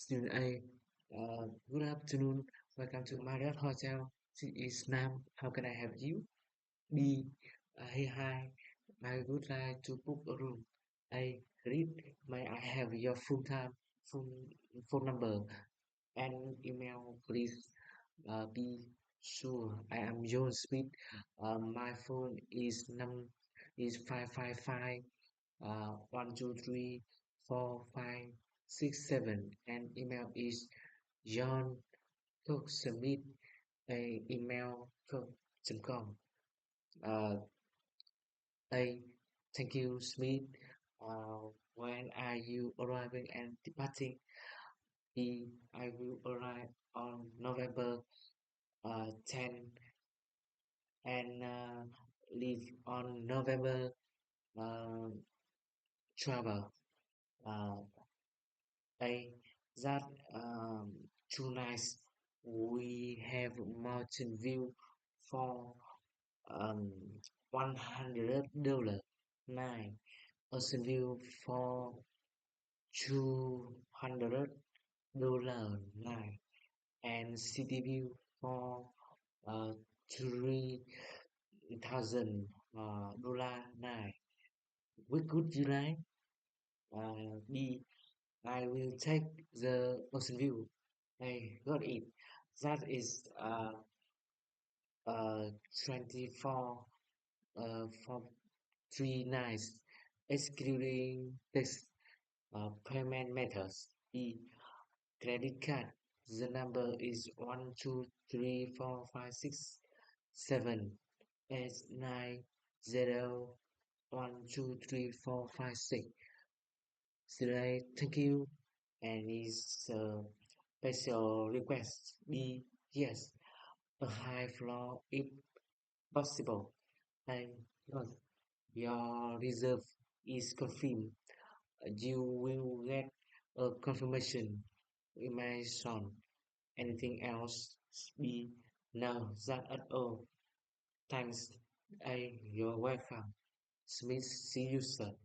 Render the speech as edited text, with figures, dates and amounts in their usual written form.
Student A, good afternoon. Welcome to Marriott Hotel. This is Nam. How can I help you? B, hey, hi. I would like to book a room. I read. May I have your phone number and email, please? B, sure. I am John Smith. My phone is 555 1234567 and email is john.smith email.com. Thank you, Smith. When are you arriving and departing? B, I will arrive on November 10 and leave on November 12. That too nice. We have mountain view for $100. Nice. Ocean view for $200. Nice. And city view for $3,000. Nice. What could you like? B, I will take the ocean view. I got it. That is 24 for 3 nights, excluding this payment methods. B, credit card. The number is 123456790123456. Thank you. And is special request. B, yes. A high floor if possible. Your reserve is confirmed. You will get a confirmation email soon. Anything else? B, no, that at all. Thanks. You're welcome. Smith, see you, sir.